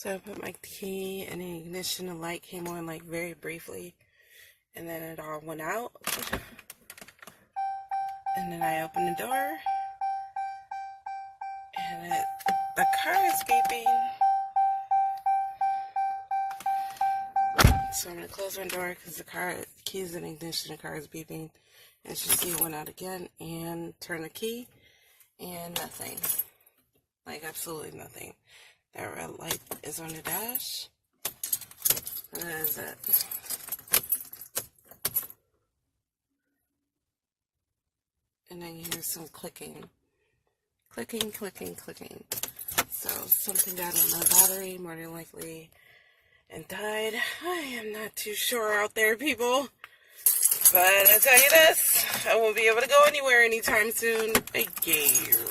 So I put my key in the ignition, the light came on like very briefly, and then it all went out. And then I opened the door, and the car is beeping. So I'm going to close my door because the key's in ignition, the car is beeping. And you see it went out again, and turn the key, and nothing. Like absolutely nothing. That red light is on the dash. And that is it. And then you hear some clicking. Clicking, clicking, clicking. So something got on my battery, more than likely, and died. I am not too sure out there, people. But I tell you this, I won't be able to go anywhere anytime soon. Again.